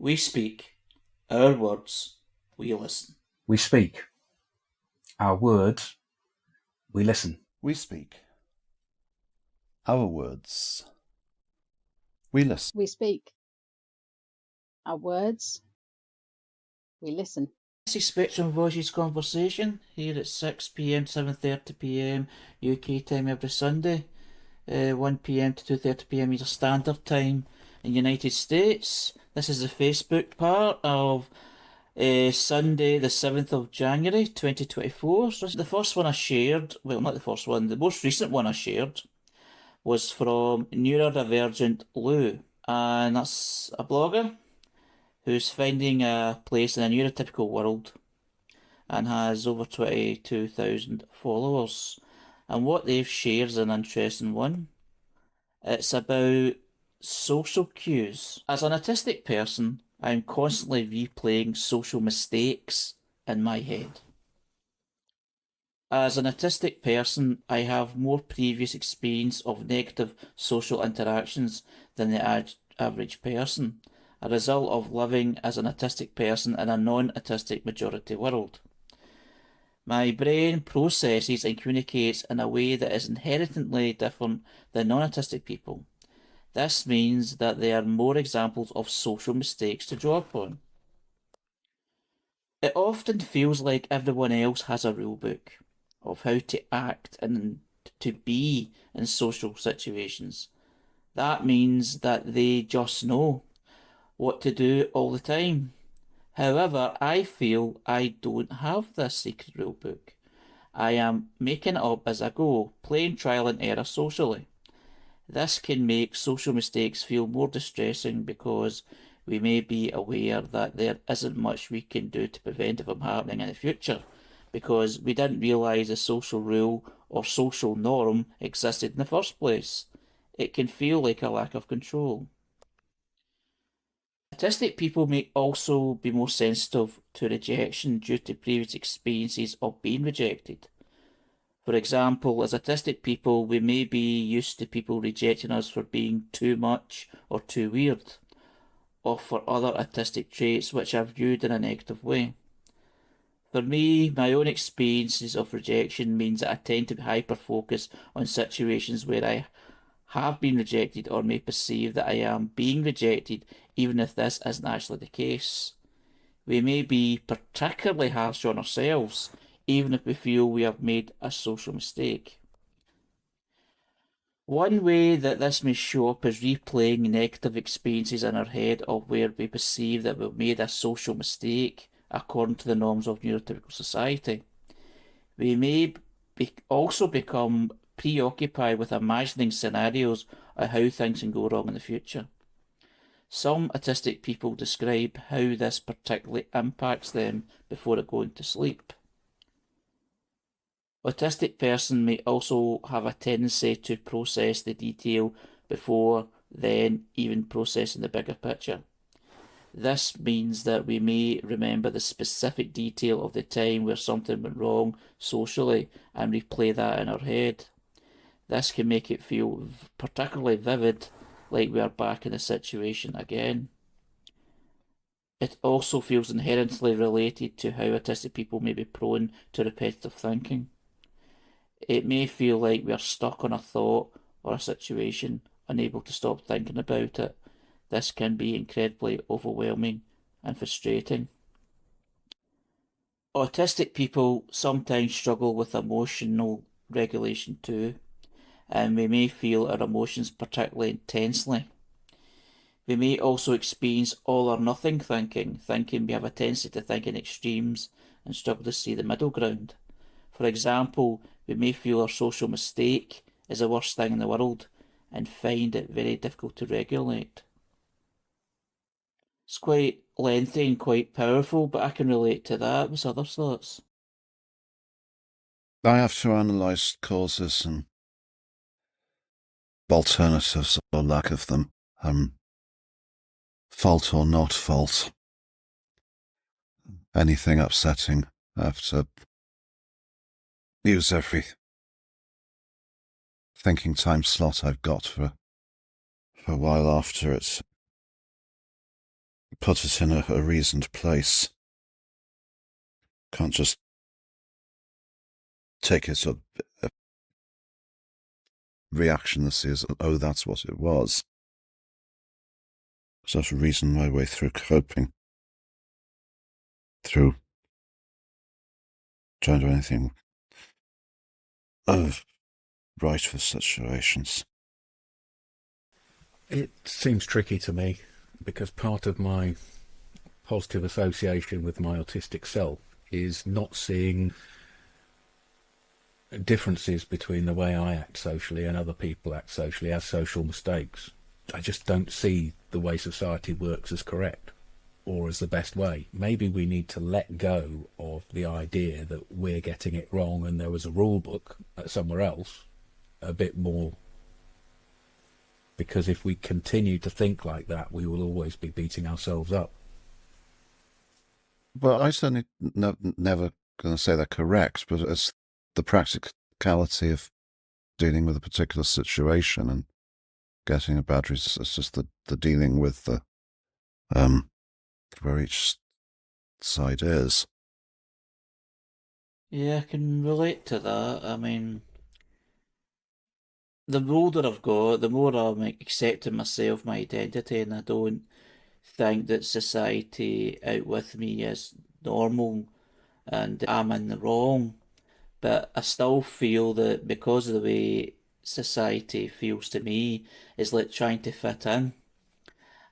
We speak. Our words. We listen. We speak. Our words. We listen. We speak. Our words. We listen. We speak. Our words. We listen. This is Spectrum Voices Conversation here at 6 p.m. to 7:30 p.m. UK time every Sunday. 1 p.m. to 2:30 p.m. is a standard time in the United States. This is the Facebook part of Sunday the 7th of January 2024. So the first one I shared, well, not the first one, the most recent one I shared was from neurodivergent Lou, and that's a blogger who's finding a place in a neurotypical world and has over 22,000 followers. And what they've shared is an interesting one. It's about social cues. As an autistic person, I'm constantly replaying social mistakes in my head. As an autistic person, I have more previous experience of negative social interactions than the average person, a result of living as an autistic person in a non-autistic majority world. My brain processes and communicates in a way that is inherently different than non-autistic people. This means that there are more examples of social mistakes to draw upon. It often feels like everyone else has a rule book of how to act and to be in social situations. That means that they just know what to do all the time. However, I feel I don't have this secret rule book. I am making it up as I go, playing trial and error socially. This can make social mistakes feel more distressing because we may be aware that there isn't much we can do to prevent it from happening in the future, because we didn't realise a social rule or social norm existed in the first place. It can feel like a lack of control. Autistic people may also be more sensitive to rejection due to previous experiences of being rejected. For example, as autistic people, we may be used to people rejecting us for being too much or too weird, or for other autistic traits which are viewed in a negative way. For me, my own experiences of rejection means that I tend to hyper-focus on situations where I have been rejected or may perceive that I am being rejected, even if this isn't actually the case. We may be particularly harsh on ourselves, even if we feel we have made a social mistake. One way that this may show up is replaying negative experiences in our head of where we perceive that we've made a social mistake according to the norms of neurotypical society. We may also become preoccupied with imagining scenarios of how things can go wrong in the future. Some autistic people describe how this particularly impacts them before going to sleep. Autistic person may also have a tendency to process the detail before then even processing the bigger picture. This means that we may remember the specific detail of the time where something went wrong socially and replay that in our head. This can make it feel particularly vivid, like we are back in the situation again. It also feels inherently related to how autistic people may be prone to repetitive thinking. It may feel like we are stuck on a thought or a situation, unable to stop thinking about it. This can be incredibly overwhelming and frustrating. Autistic people sometimes struggle with emotional regulation too, and we may feel our emotions particularly intensely. We may also experience all or nothing thinking we have a tendency to think in extremes and struggle to see the middle ground. For example, we may feel our social mistake is the worst thing in the world and find it very difficult to regulate. It's quite lengthy and quite powerful, but I can relate to that. What's other thoughts? I have to analyse causes and alternatives or lack of them. Fault or not fault. Anything upsetting, I have to use every thinking time slot I've got for a while after it. put it in a reasoned place. Can't just take it a reaction that says, oh, that's what it was. So I have to reason my way through coping, through trying to do anything right for situations. It seems tricky to me because part of my positive association with my autistic self is not seeing differences between the way I act socially and other people act socially as social mistakes. I just don't see the way society works as correct or as the best way. Maybe we need to let go of the idea that we're getting it wrong and there was a rule book somewhere else a bit more, because if we continue to think like that, we will always be beating ourselves up. Well, I certainly never going to say they're correct, but it's the practicality of dealing with a particular situation and getting a bad result. It's just the dealing with the where each side is. Yeah, I can relate to that. I mean, the older I've got, the more I'm accepting myself, my identity, and I don't think that society out with me is normal and I'm in the wrong. But I still feel that because of the way society feels to me, is like trying to fit in.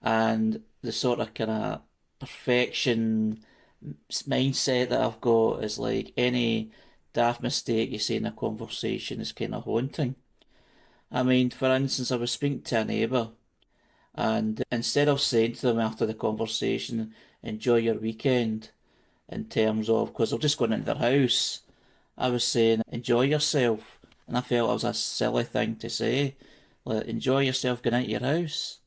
And the sort of kind of perfection mindset that I've got is like any daft mistake you say in a conversation is kind of haunting. I mean, for instance, I was speaking to a neighbour, and instead of saying to them after the conversation, enjoy your weekend, in terms of, because I've just gone into their house, I was saying, enjoy yourself. And I felt it was a silly thing to say. Like, enjoy yourself going into your house.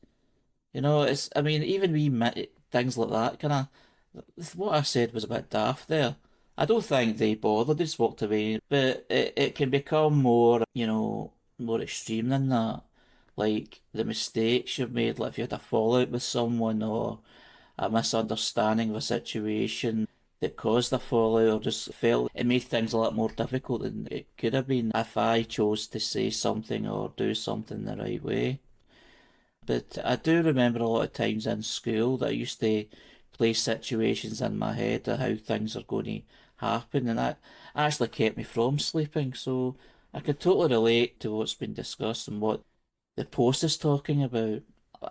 You know, I mean, even things like that, kind of, what I said was a bit daft there. I don't think they bothered, they just walked away. But it can become more, more extreme than that. Like the mistakes you've made, like if you had a fallout with someone or a misunderstanding of a situation that caused a fallout, or just felt it made things a lot more difficult than it could have been if I chose to say something or do something the right way. But I do remember a lot of times in school that I used to play situations in my head of how things are going to happen, and that actually kept me from sleeping. So I could totally relate to what's been discussed and what the post is talking about.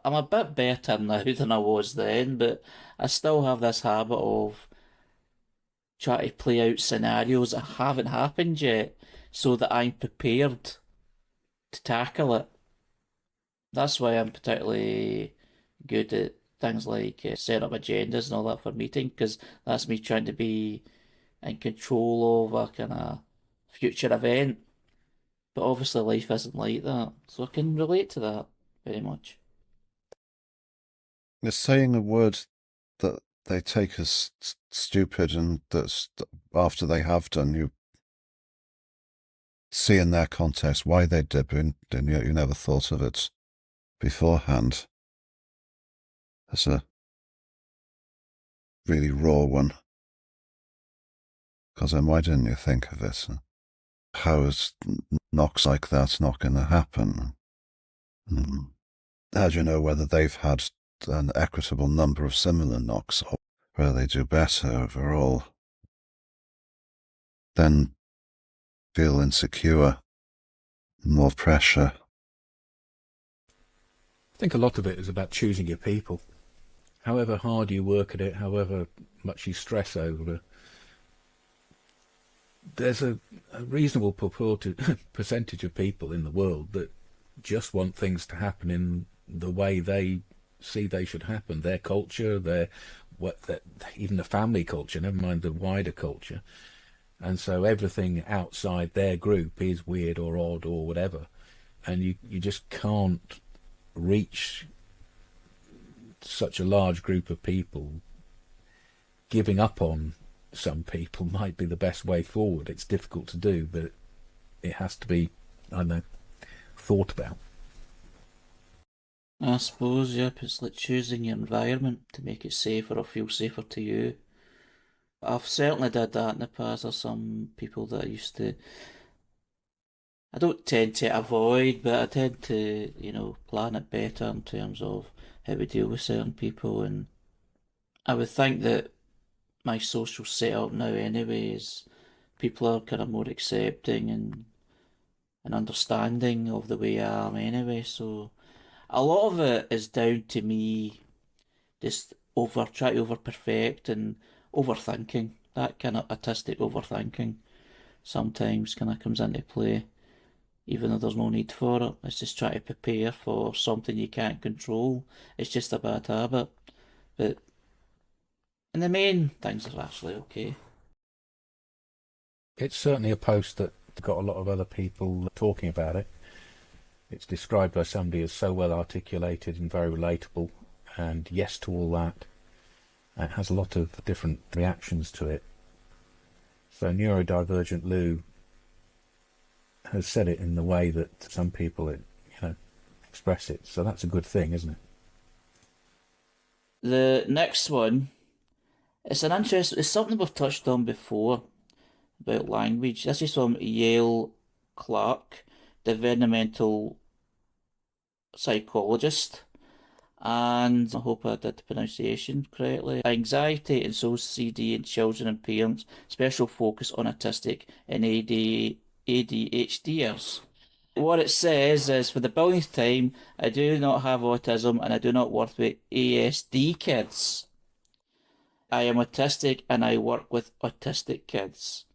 I'm a bit better now than I was then, but I still have this habit of trying to play out scenarios that haven't happened yet so that I'm prepared to tackle it. That's why I'm particularly good at things like setting up agendas and all that for meeting, because that's me trying to be in control of a kind of future event. But obviously life isn't like that, so I can relate to that very much. They're saying a word that they take as stupid, and that's after they have done, you see in their context why they did, and you never thought of it beforehand. That's a really raw one. Because then why didn't you think of it? How is knocks like that not going to happen? How do you know whether they've had an equitable number of similar knocks or whether they do better overall? Then feel insecure, more pressure. I think a lot of it is about choosing your people. However hard you work at it, however much you stress over it, there's a reasonable percentage of people in the world that just want things to happen in the way they see they should happen. Their culture, even the family culture, never mind the wider culture. And so everything outside their group is weird or odd or whatever. And you just can't reach such a large group of people. Giving up on some people might be the best way forward. It's difficult to do, but it has to be, I don't know, thought about. I suppose, yep, it's like choosing your environment to make it safer or feel safer to you. I've certainly did that in the past. There's some people that I don't tend to avoid, but I tend to, plan it better in terms of how we deal with certain people. And I would think that my social setup now anyway is people are kind of more accepting and understanding of the way I am anyway. So a lot of it is down to me just try to over perfect and overthinking. That kind of autistic overthinking sometimes kind of comes into play, even though there's no need for it. It's just trying to prepare for something you can't control. It's just a bad habit. But in the main, things are actually okay. It's certainly a post that got a lot of other people talking about it. It's described by somebody as so well articulated and very relatable, and yes to all that. It has a lot of different reactions to it. So neurodivergent Lou has said it in the way that some people, express it. So that's a good thing, isn't it? The next one, it's something we've touched on before about language. This is from Yâel Clark, Developmental Psychologist, and I hope I did the pronunciation correctly. Anxiety and social CD in children and parents, special focus on autistic and ADHDers. What it says is, for the billionth time, I do not have autism and I do not work with ASD kids. I am autistic and I work with autistic kids.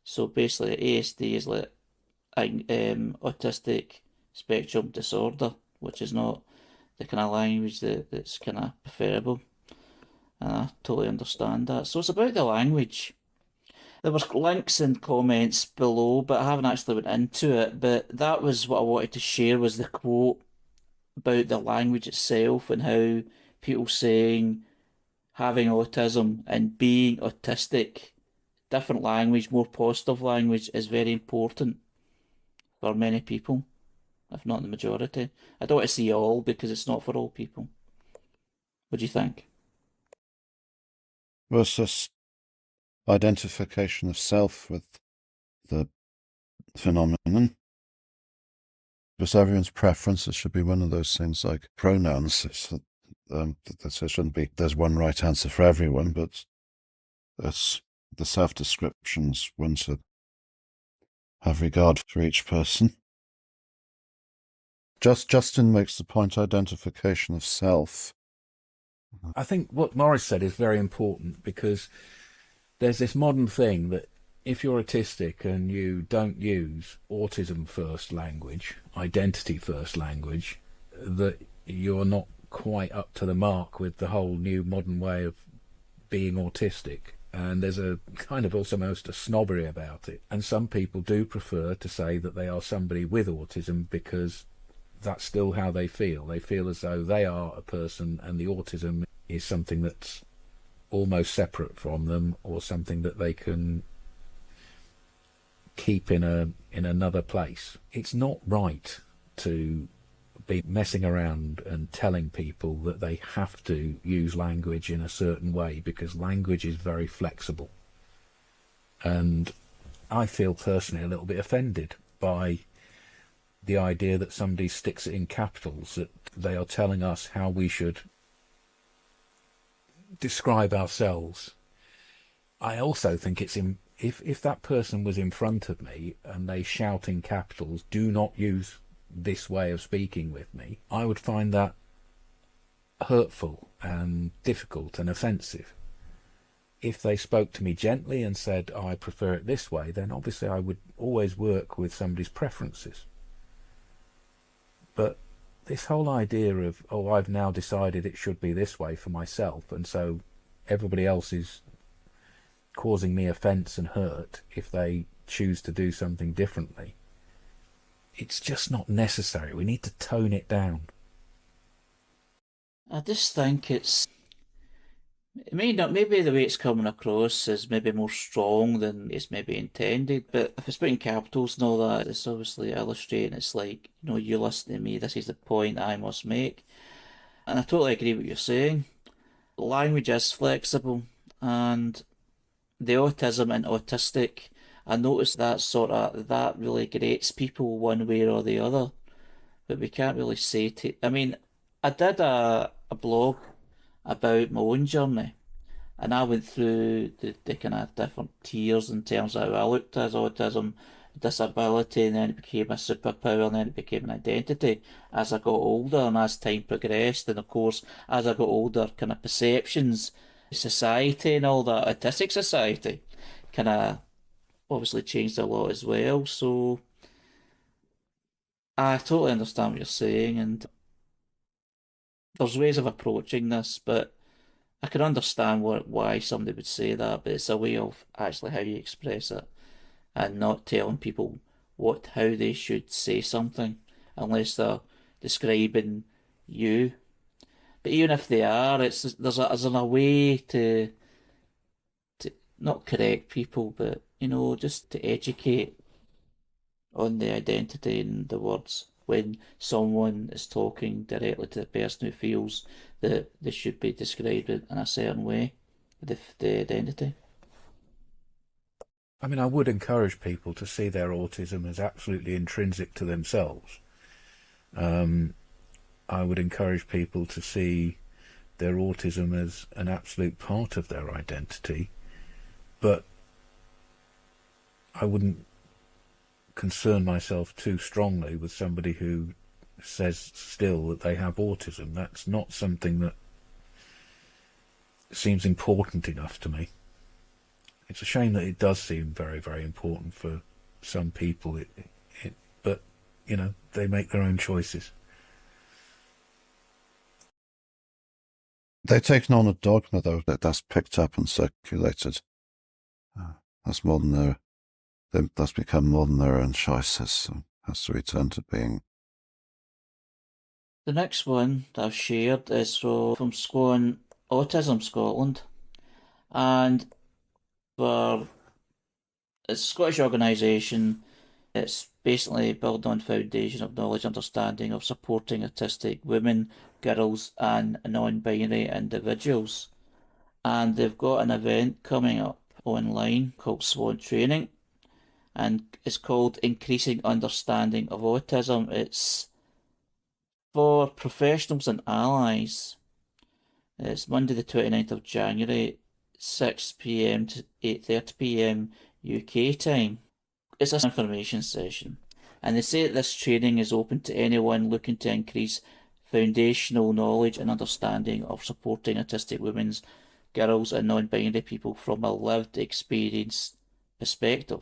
So basically, ASD is like autistic spectrum disorder, which is not the kind of language that's kind of preferable. And I totally understand that. So it's about the language. There was links and comments below, but I haven't actually went into it. But that was what I wanted to share, was the quote about the language itself and how people saying having autism and being autistic, different language, more positive language, is very important for many people, if not the majority. I don't want to see all because it's not for all people. What do you think? Well, it's just identification of self with the phenomenon. Because everyone's preferences should be one of those things like pronouns. There shouldn't be, there's one right answer for everyone, but it's the self-descriptions one should have regard for each person. Justin makes the point, identification of self. I think what Morris said is very important, because there's this modern thing that if you're autistic and you don't use autism first language, identity first language, that you're not quite up to the mark with the whole new modern way of being autistic. And there's a kind of almost a snobbery about it. And some people do prefer to say that they are somebody with autism because that's still how they feel. They feel as though they are a person and the autism is something that's almost separate from them, or something that they can keep in another place. It's not right to be messing around and telling people that they have to use language in a certain way, because language is very flexible. And I feel personally a little bit offended by the idea that somebody sticks it in capitals, that they are telling us how we should describe ourselves. I also think it's if that person was in front of me and they shout in capitals, "Do not use this way of speaking with me," I would find that hurtful and difficult and offensive. If they spoke to me gently and said, "I prefer it this way," then obviously I would always work with somebody's preferences. But this whole idea of, "Oh, I've now decided it should be this way for myself, and so everybody else is causing me offence and hurt if they choose to do something differently," it's just not necessary. We need to tone it down. I just think maybe the way it's coming across is maybe more strong than it's maybe intended, but if it's put in capitals and all that, it's obviously illustrating. It's like, you listen to me, this is the point I must make. And I totally agree with what you're saying. Language is flexible, and the autism and autistic, I noticed that really grates people one way or the other. But we can't really say I mean, I did a blog about my own journey, and I went through the kind of different tiers in terms of how I looked at autism, disability, and then it became a superpower, and then it became an identity as I got older and as time progressed. And of course, as I got older, kind of perceptions, society, and all that, autistic society, kind of obviously changed a lot as well. So I totally understand what you're saying, and there's ways of approaching this, but I can understand why somebody would say that, but it's a way of actually how you express it and not telling people how they should say something unless they're describing you. But even if they are, there's a way to not correct people, but just to educate on the identity and the words when someone is talking directly to the person who feels that they should be described in a certain way, the identity. I mean, I would encourage people to see their autism as absolutely intrinsic to themselves. I would encourage people to see their autism as an absolute part of their identity, but I wouldn't concern myself too strongly with somebody who says still that they have autism. That's not something that seems important enough to me. It's a shame that it does seem very, very important for some people, but they make their own choices. They've taken on a dogma, though, that's picked up and circulated. That's become more than their own choices, so has to return to being. The next one that I've shared is from SWAN Autism Scotland, and it's a Scottish organisation. It's basically built on foundation of knowledge, understanding of supporting autistic women, girls, and non-binary individuals. And they've got an event coming up online called SWAN Training, and it's called Increasing Understanding of Autism. It's for professionals and allies. It's Monday the 29th of January, 6 p.m. to 8:30 p.m. UK time. It's an information session, and they say that this training is open to anyone looking to increase foundational knowledge and understanding of supporting autistic women, girls, and non-binary people from a lived experience perspective.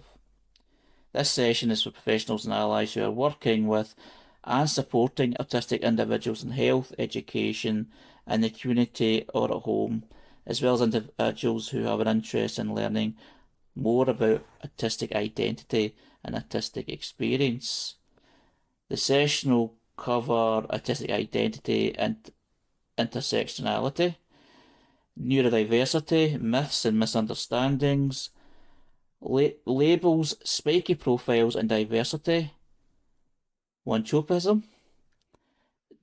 This session is for professionals and allies who are working with and supporting autistic individuals in health, education, in the community or at home, as well as individuals who have an interest in learning more about autistic identity and autistic experience. The session will cover autistic identity and intersectionality, neurodiversity, myths and misunderstandings, labels, spiky profiles and diversity, wanchopism,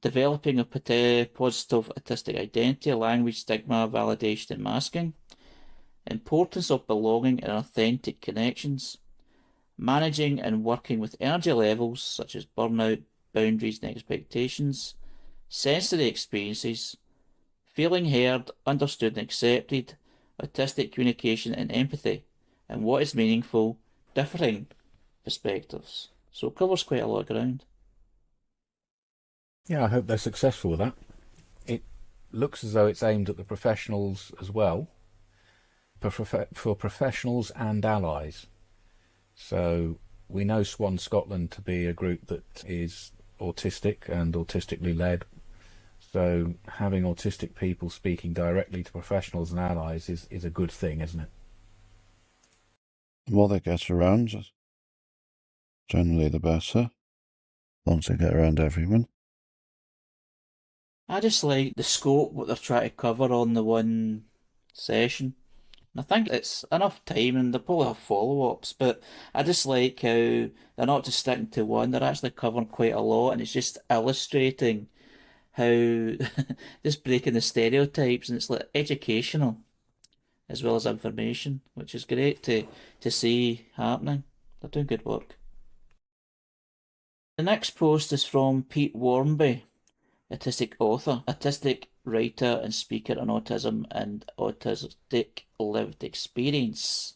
developing a positive autistic identity, language, stigma, validation and masking, importance of belonging and authentic connections, managing and working with energy levels such as burnout, boundaries and expectations, sensory experiences, feeling heard, understood and accepted, autistic communication and empathy, and what is meaningful, differing perspectives. So it covers quite a lot of ground. Yeah, I hope they're successful with that. It looks as though it's aimed at the professionals as well, for professionals and allies. So we know SWAN Scotland to be a group that is autistic and autistically led. So having autistic people speaking directly to professionals and allies is a good thing, isn't it? The more they get around, generally the better. As long as they get around everyone. I just like the scope, what they're trying to cover on the one session. And I think it's enough time, and they'll probably have follow-ups, but I just like how they're not just sticking to one, they're actually covering quite a lot, and it's just illustrating how just breaking the stereotypes, and it's like educational as well as information, which is great to see happening. They're doing good work. The next post is from Pete Wharmby, autistic author, autistic writer and speaker on autism and autistic lived experience.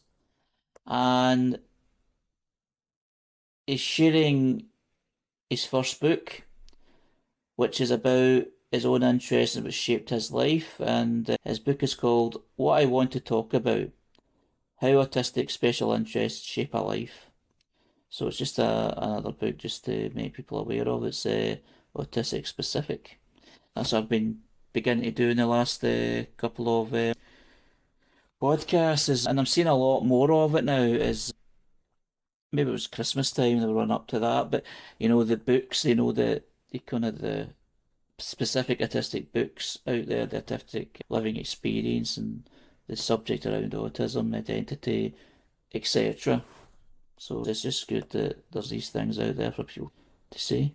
And he's sharing his first book, which is about his own interests and what shaped his life. And his book is called What I Want to Talk About, How Autistic Special Interests Shape a Life. So it's just another book just to make people aware of. It's autistic specific. That's what I've been beginning to do in the last couple of podcasts, and I'm seeing a lot more of it now. Is maybe it was Christmas time, the run up to that, but the books, the kind of the specific autistic books out there, the autistic living experience and the subject around autism, identity, etc. So it's just good that there's these things out there for people to see.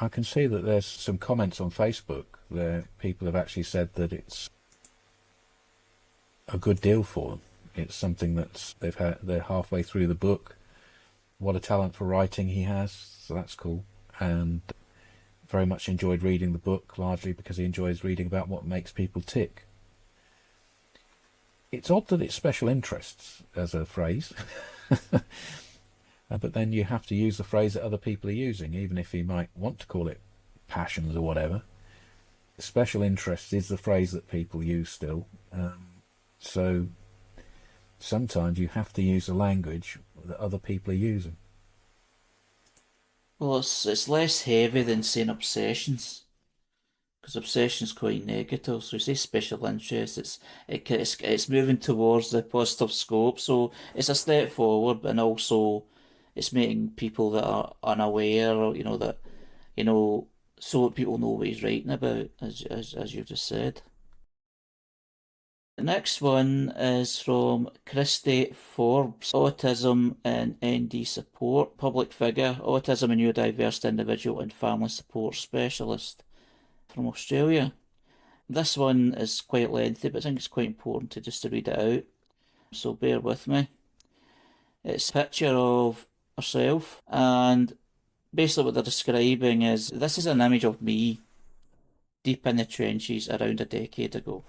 I can see that there's some comments on Facebook where people have actually said that it's a good deal for them. It's something that they're halfway through the book. What a talent for writing he has, so that's cool. And very much enjoyed reading the book, largely because he enjoys reading about what makes people tick. It's odd that it's special interests as a phrase, but then you have to use the phrase that other people are using, even if you might want to call it passions or whatever. Special interests is the phrase that people use still, so sometimes you have to use the language that other people are using. Well, it's less heavy than saying obsessions, because obsession's quite negative. So we say special interest, it's moving towards the positive scope. So it's a step forward, and also it's making people that are unaware, or so people know what he's writing about, as you've just said. The next one is from Kristy, Forbes, Autism and ND Support, public figure, Autism and Neurodiverse Individual and Family Support Specialist from Australia. This one is quite lengthy, but I think it's quite important to read it out, so bear with me. It's a picture of herself, and basically what they're describing is, this is an image of me deep in the trenches around a decade ago.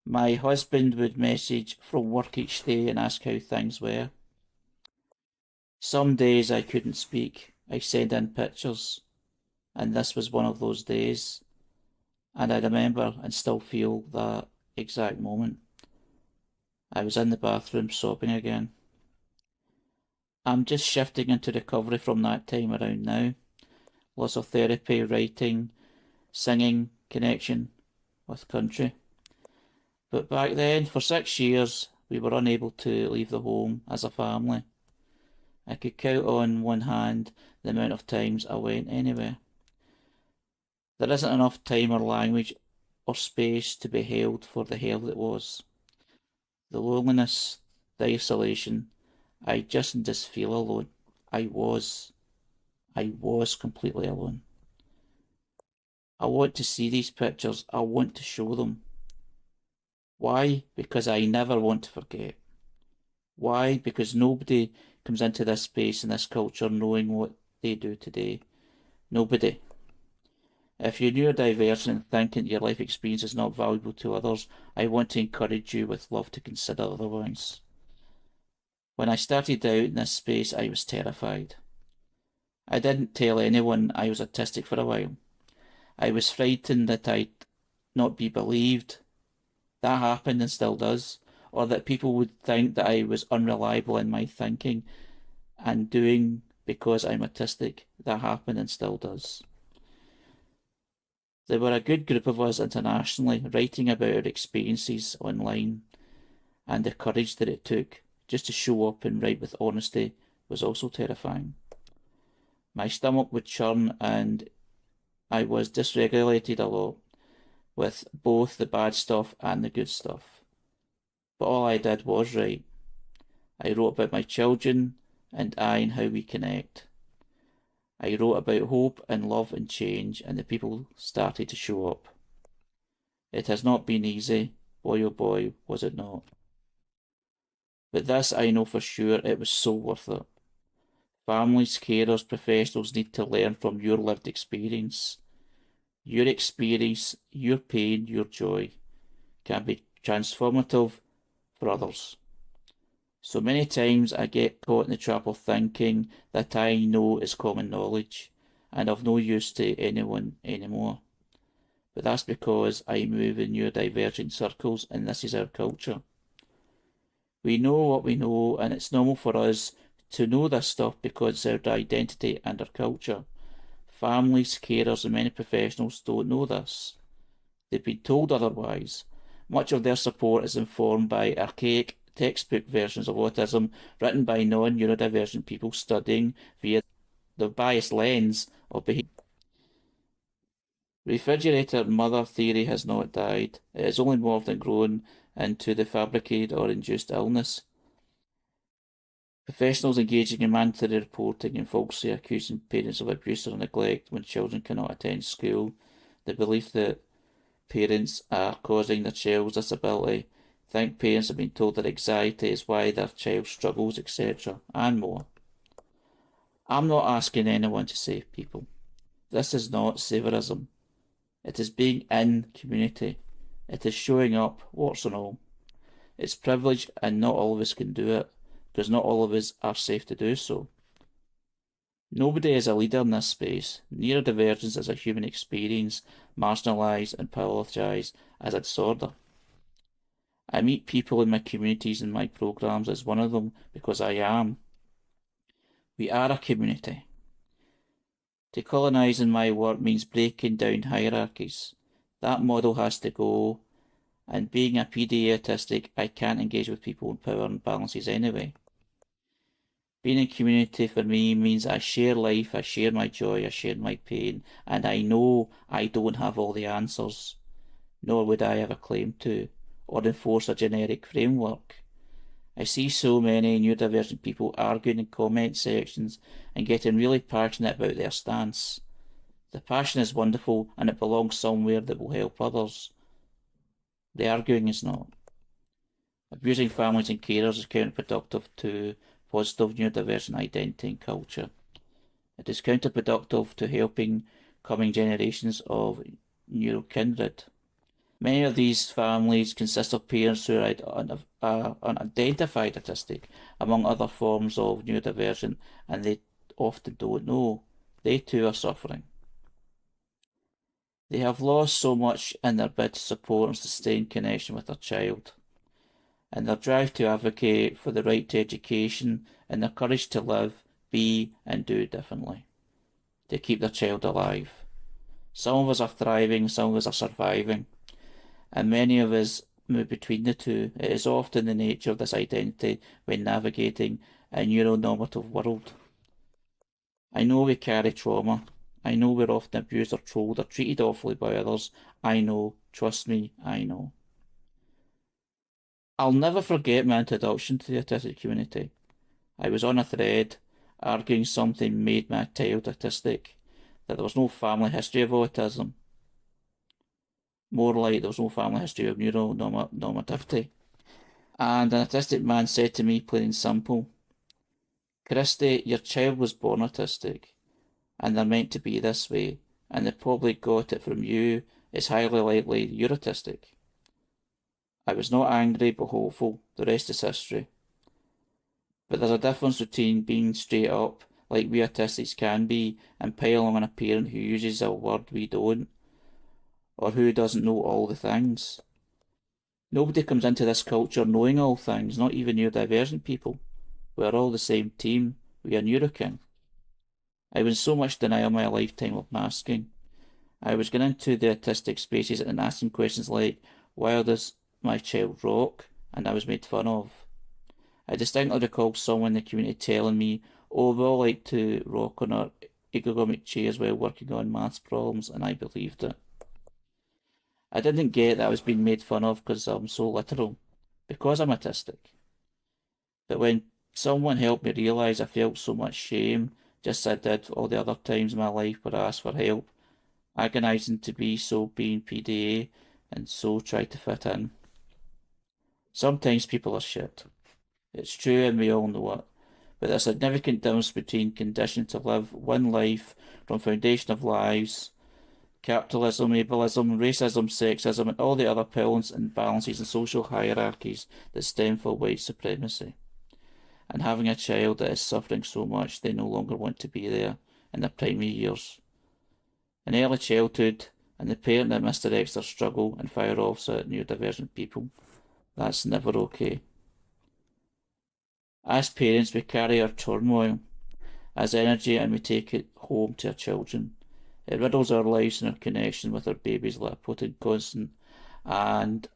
My husband would message from work each day and ask how things were. Some days I couldn't speak. I send in pictures, and this was one of those days. And I remember and still feel that exact moment. I was in the bathroom sobbing again. I'm just shifting into recovery from that time around now. Lots of therapy, writing, singing, connection with country. But back then, for 6 years, we were unable to leave the home as a family. I could count on one hand the amount of times I went anywhere. There isn't enough time or language or space to be held for the hell it was. The loneliness, the isolation, I just feel alone. I was completely alone. I want to see these pictures. I want to show them. Why? Because I never want to forget. Why? Because nobody comes into this space and this culture knowing what they do today. Nobody. If you're neurodiverse and thinking your life experience is not valuable to others, I want to encourage you with love to consider otherwise. When I started out in this space, I was terrified. I didn't tell anyone I was autistic for a while. I was frightened that I'd not be believed. That happened and still does. Or that people would think that I was unreliable in my thinking and doing because I'm autistic. That happened and still does. There were a good group of us internationally writing about our experiences online, and the courage that it took just to show up and write with honesty was also terrifying. My stomach would churn and I was dysregulated a lot, with both the bad stuff and the good stuff. But all I did was write. I wrote about my children and how we connect. I wrote about hope and love and change, and the people started to show up. It has not been easy, boy oh boy, was it not. But this I know for sure, it was so worth it. Families, carers, professionals need to learn from your lived experience. Your experience, your pain, your joy can be transformative for others. So many times I get caught in the trap of thinking that I know is common knowledge and of no use to anyone anymore. But that's because I move in neurodivergent circles and this is our culture. We know what we know, and it's normal for us to know this stuff because it's our identity and our culture. Families, carers, and many professionals don't know this. They've been told otherwise. Much of their support is informed by archaic textbook versions of autism written by non-neurodivergent people studying via the biased lens of behaviour. Refrigerator mother theory has not died. It has only morphed and grown into the fabricated or induced illness. Professionals engaging in mandatory reporting and falsely accusing parents of abuse or neglect when children cannot attend school. The belief that parents are causing their child's disability. Think parents have been told that anxiety is why their child struggles, etc., and more. I'm not asking anyone to save people. This is not saviorism. It is being in community. It is showing up, warts and all. It's privilege, and not all of us can do it, because not all of us are safe to do so. Nobody is a leader in this space. Neurodivergence is a human experience, marginalised and pathologised as a disorder. I meet people in my communities and my programmes as one of them because I am. We are a community. Decolonise in my work means breaking down hierarchies. That model has to go, and being a PD autistic, I can't engage with people in power and balances anyway. Being in community for me means I share life, I share my joy, I share my pain, and I know I don't have all the answers, nor would I ever claim to, or enforce a generic framework. I see so many neurodivergent people arguing in comment sections and getting really passionate about their stance. The passion is wonderful and it belongs somewhere that will help others. The arguing is not. Abusing families and carers is counterproductive to positive neurodivergent identity and culture. It is counterproductive to helping coming generations of neurokindred. Many of these families consist of parents who are unidentified autistic, among other forms of neurodivergent, and they often don't know. They too are suffering. They have lost so much in their bid to support and sustain connection with their child, and their drive to advocate for the right to education and their courage to live, be, and do differently, to keep their child alive. Some of us are thriving, some of us are surviving, and many of us move between the two. It is often the nature of this identity when navigating a neuronormative world. I know we carry trauma. I know we're often abused or trolled or treated awfully by others. I know. Trust me, I know. I'll never forget my introduction to the autistic community. I was on a thread arguing something made my child autistic, that there was no family history of autism. More like there was no family history of neuronormativity. And an autistic man said to me, plain and simple, Kristy, your child was born autistic, and they're meant to be this way, and they probably got it from you. It's highly likely you're autistic. I was not angry but hopeful. The rest is history. But there's a difference between being straight up, like we autistics can be, and piling on a parent who uses a word we don't, or who doesn't know all the things. Nobody comes into this culture knowing all things, not even neurodivergent people. We're all the same team. We are neurokin. I was in so much denial my lifetime of masking. I was going into the autistic spaces and asking questions like, why does my child rock? And I was made fun of. I distinctly recall someone in the community telling me, oh, we all like to rock on our ergonomic chairs while working on maths problems, and I believed it. I didn't get that I was being made fun of because I'm so literal, because I'm autistic. But when someone helped me realise I felt so much shame just as I did all the other times in my life where I asked for help, agonising to be so being PDA and so try to fit in. Sometimes people are shit. It's true and we all know it. But there's a significant difference between conditioned to live one life from foundation of lives, capitalism, ableism, racism, sexism, and all the other pillars and balances and social hierarchies that stem from white supremacy, and having a child that is suffering so much they no longer want to be there in their primary years. In early childhood, and the parent that misdirects their struggle and fire offs at neurodivergent people, that's never okay. As parents, we carry our turmoil as energy and we take it home to our children. It riddles our lives and our connection with our babies like a potent constant. And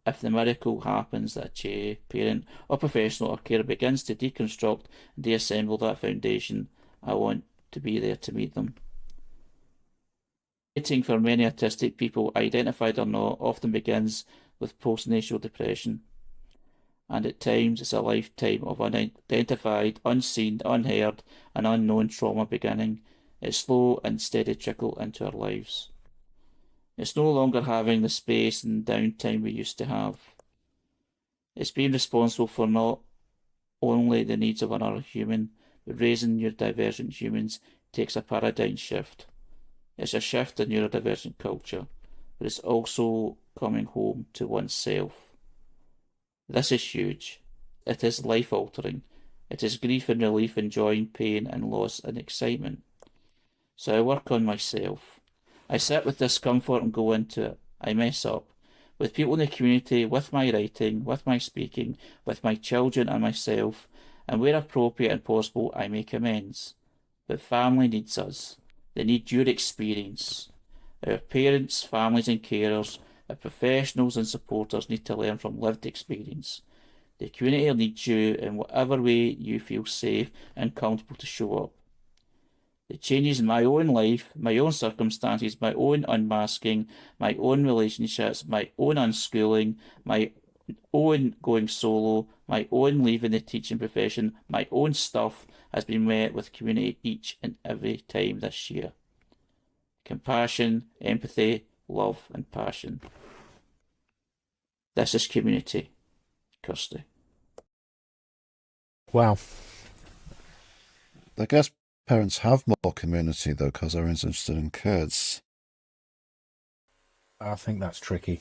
if the miracle happens that a parent or professional or carer begins to deconstruct and deassemble that foundation, I want to be there to meet them. Waiting for many autistic people, identified or not, often begins with postnatal depression. And at times it's a lifetime of unidentified, unseen, unheard, and unknown trauma beginning. It's slow and steady trickle into our lives. It's no longer having the space and downtime we used to have. It's being responsible for not only the needs of another human, but raising neurodivergent humans takes a paradigm shift. It's a shift in neurodivergent culture, but it's also coming home to oneself. This is huge. It is life-altering. It is grief and relief and joy and pain and loss and excitement. So I work on myself. I sit with discomfort and go into it. I mess up. With people in the community, with my writing, with my speaking, with my children and myself, and where appropriate and possible, I make amends. But family needs us. They need your experience. Our parents, families and carers, our professionals and supporters need to learn from lived experience. The community needs you in whatever way you feel safe and comfortable to show up. The changes in my own life, my own circumstances, my own unmasking, my own relationships, my own unschooling, my own going solo, my own leaving the teaching profession, my own stuff has been met with community each and every time this year. Compassion, empathy, love and passion. This is community. Kristy. Wow. I guess parents have more community, though, because they're interested in kids. I think that's tricky.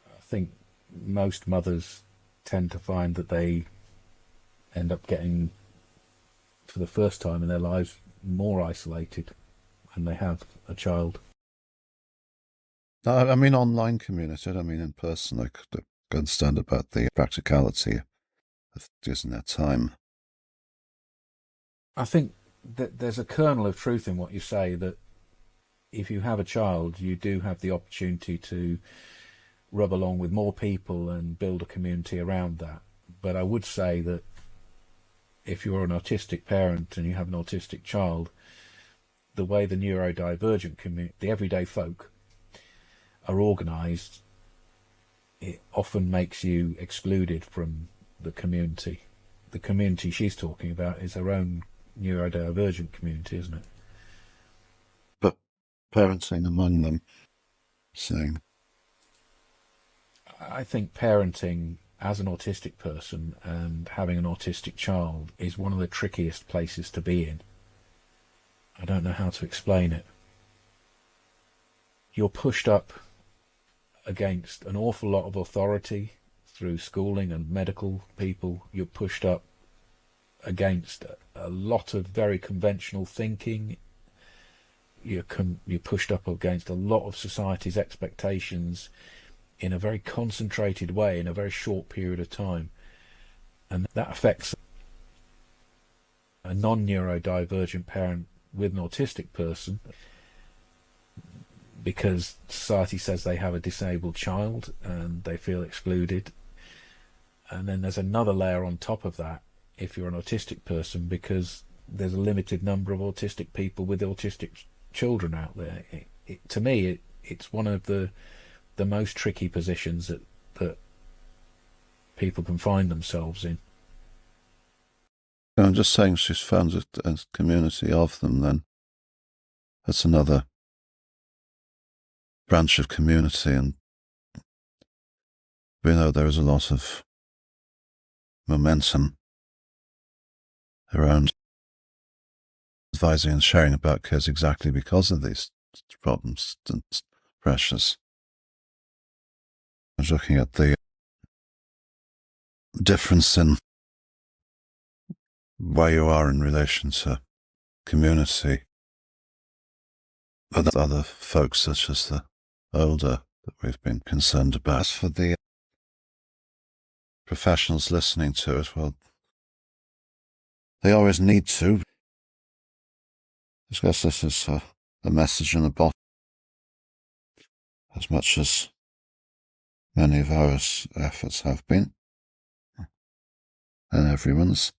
I think most mothers tend to find that they end up getting, for the first time in their lives, more isolated when they have a child. No, I mean online community, I don't mean in person. I could understand about the practicality of using their time. I think that there's a kernel of truth in what you say, that if you have a child, you do have the opportunity to rub along with more people and build a community around that. But I would say that if you're an autistic parent and you have an autistic child, the way the neurodivergent community, the everyday folk, are organised, it often makes you excluded from the community. The community she's talking about is her own neurodivergent community, isn't it? But parenting among them, saying. I think parenting as an autistic person and having an autistic child is one of the trickiest places to be in. I don't know how to explain it. You're pushed up against an awful lot of authority through schooling and medical people. You're pushed up against a lot of very conventional thinking. You're pushed up against a lot of society's expectations in a very concentrated way in a very short period of time. And that affects a non-neurodivergent parent with an autistic person, because society says they have a disabled child and they feel excluded. And then there's another layer on top of that if you're an autistic person, because there's a limited number of autistic people with autistic children out there. To me, it's one of the most tricky positions that people can find themselves in. I'm just saying she's found a community of them, then that's another branch of community, and we know there is a lot of momentum around advising and sharing about kids exactly because of these problems and pressures. I was looking at the difference in where you are in relation to community with other folks, such as the older that we've been concerned about. For the professionals listening to it, well, they always need to. I guess this is a message in a bottle, as much as many of our efforts have been, and everyone's.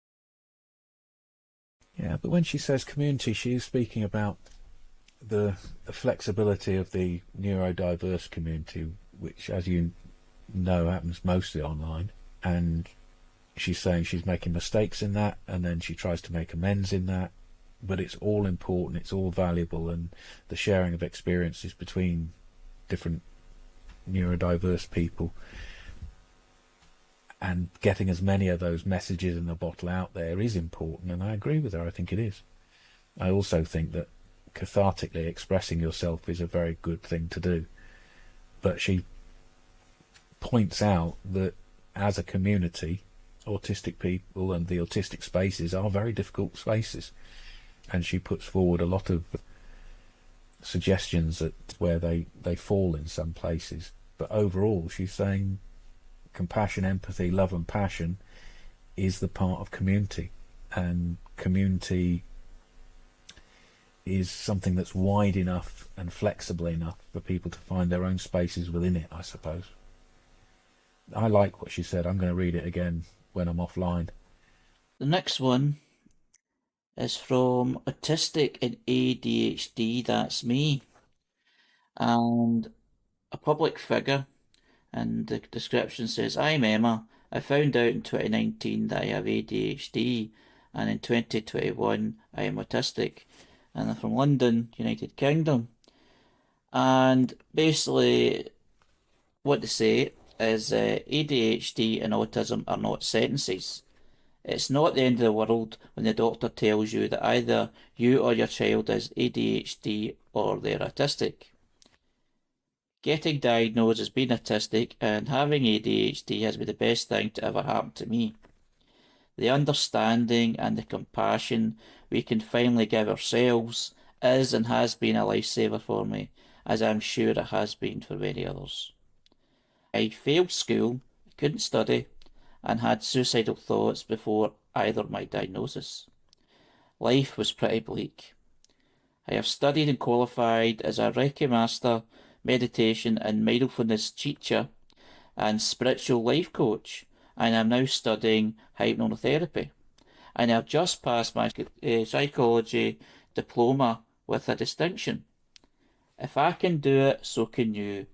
Yeah, but when she says community, she's speaking about the flexibility of the neurodiverse community, which, as you know, happens mostly online. And she's saying she's making mistakes in that, and then she tries to make amends in that. But it's all important, it's all valuable, and the sharing of experiences between different neurodiverse people and getting as many of those messages in the bottle out there is important, and I agree with her. I think it is. I also think that cathartically expressing yourself is a very good thing to do. But she points out that as a community, autistic people and the autistic spaces are very difficult spaces. And she puts forward a lot of suggestions at where they fall in some places. But overall, she's saying compassion, empathy, love and passion is the part of community. And community is something that's wide enough and flexible enough for people to find their own spaces within it, I suppose. I like what she said. I'm going to read it again when I'm offline. The next one is from Autistic and ADHD, that's me, and a public figure, and the description says, I'm Emma. I found out in 2019 that I have ADHD, and in 2021 I am autistic, and I'm from London, United Kingdom. And basically what they say is ADHD and autism are not sentences. It's not the end of the world when the doctor tells you that either you or your child is ADHD or they're autistic. Getting diagnosed as being autistic and having ADHD has been the best thing to ever happen to me. The understanding and the compassion we can finally give ourselves is and has been a lifesaver for me, as I'm sure it has been for many others. I failed school, couldn't study, and had suicidal thoughts before either my diagnosis. Life was pretty bleak. I have studied and qualified as a Reiki Master, meditation and mindfulness teacher, and spiritual life coach, and I'm now studying hypnotherapy. And I've just passed my psychology diploma with a distinction. If I can do it, so can you,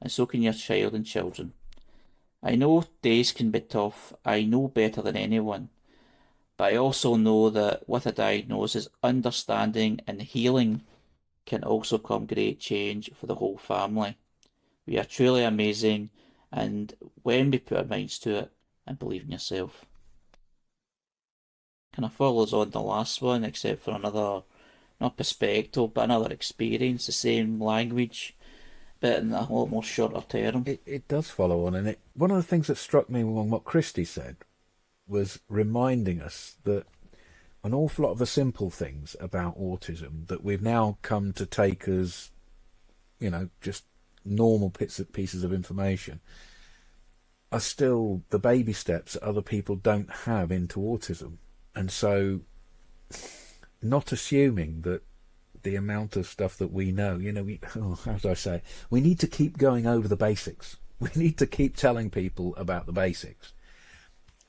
and so can your child and children. I know days can be tough, I know better than anyone, but I also know that with a diagnosis, understanding and healing can also come great change for the whole family. We are truly amazing, and when we put our minds to it and believe in yourself. Kind of follows on the last one, except for another, not perspective, but another experience, the same language, but in a lot more shorter term. It does follow on, and one of the things that struck me on what Kristy said was reminding us that an awful lot of the simple things about autism that we've now come to take as, just normal pieces of information are still the baby steps that other people don't have into autism. And so not assuming that the amount of stuff that we know, how do I say, we need to keep going over the basics. We need to keep telling people about the basics.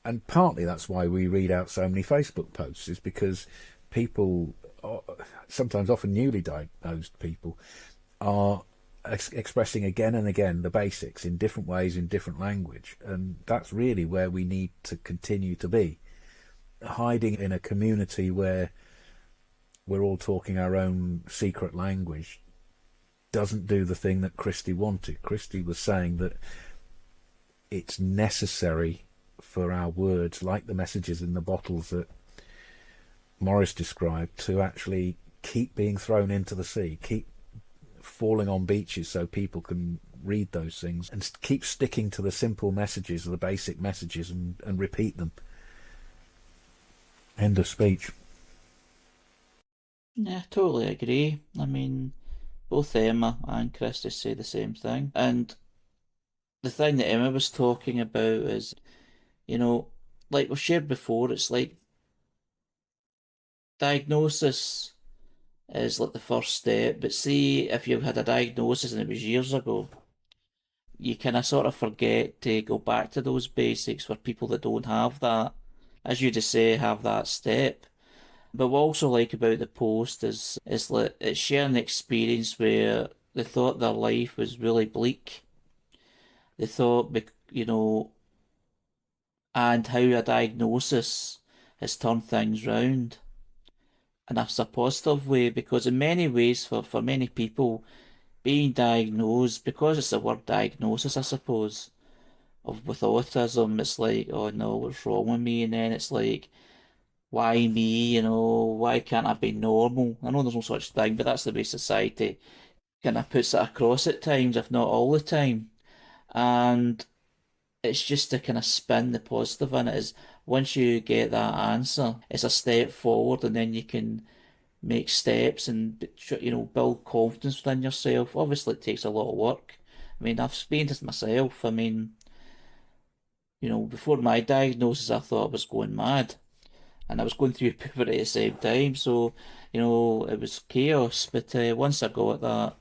And partly that's why we read out so many Facebook posts, is because people, sometimes often newly diagnosed people, are expressing again and again the basics in different ways, in different language. And that's really where we need to continue to be. hiding in a community where we're all talking our own secret language doesn't do the thing that Kristy wanted. Kristy was saying that it's necessary for our words, like the messages in the bottles that Morris described, to actually keep being thrown into the sea, keep falling on beaches so people can read those things, and keep sticking to the simple messages, the basic messages, and repeat them. End of speech. Yeah, totally agree. I mean, both Emma and Kristy say the same thing. And the thing that Emma was talking about is, like we've shared before, it's like diagnosis is like the first step. But see, if you had a diagnosis and it was years ago, you kind of sort of forget to go back to those basics for people that don't have that, as you just say, have that step. But what I also like about the post is like it's sharing the experience where they thought their life was really bleak. They thought, and how a diagnosis has turned things round. And that's a positive way, because in many ways, for many people, being diagnosed, because it's the word diagnosis, I suppose, with autism, it's like, oh no, what's wrong with me? And then it's like, why me? Why can't I be normal? I know there's no such thing, but that's the way society kind of puts it across at times, if not all the time. And it's just to kind of spin the positive in it is once you get that answer, it's a step forward, and then you can make steps and build confidence within yourself. Obviously, it takes a lot of work. I mean, I've experienced this myself. I mean, before my diagnosis, I thought I was going mad, and I was going through puberty at the same time. So, it was chaos. But once I got that,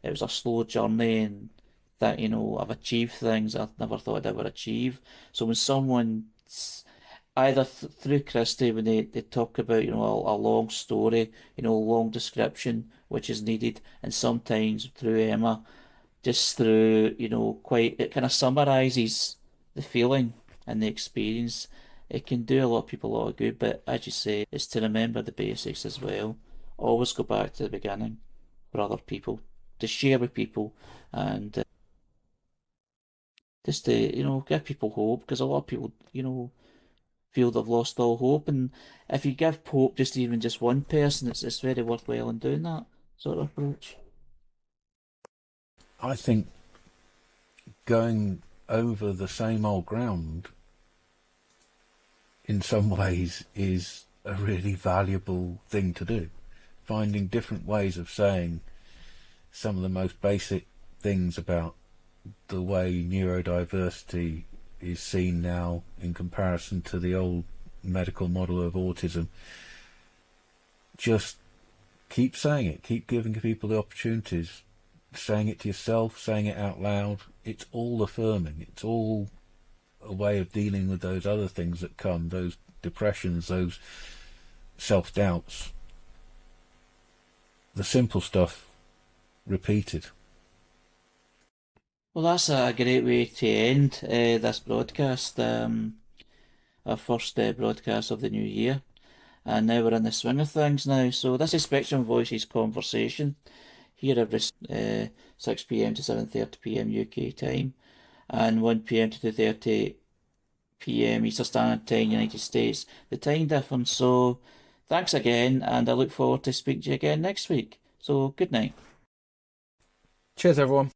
it was a slow journey, and that I've achieved things I never thought I'd ever achieve. So when someone either through Kristy, when they talk about a long story, long description which is needed, and sometimes through Emma, just through quite, it kind of summarizes the feeling and the experience. It can do a lot of people a lot of good, but as you say, it's to remember the basics as well. Always go back to the beginning for other people, to share with people, and just to give people hope, because a lot of people feel they've lost all hope. And if you give hope just even just one person, it's very worthwhile in doing that sort of approach. I think going over the same old ground in some ways is a really valuable thing to do. Finding different ways of saying some of the most basic things about the way neurodiversity is seen now in comparison to the old medical model of autism. Just keep saying it, keep giving people the opportunities, saying it to yourself, saying it out loud. It's all affirming. It's all a way of dealing with those other things that come, those depressions, those self-doubts. The simple stuff repeated. Well, that's a great way to end this broadcast, our first broadcast of the new year. And now we're in the swing of things now. So this is Spectrum Voices Conversation, here every 6 p.m. to 7:30 p.m. UK time, and 1 p.m. to 2:30 p.m. Eastern Standard Time, United States, the time difference. So thanks again, and I look forward to speaking to you again next week. So good night. Cheers, everyone.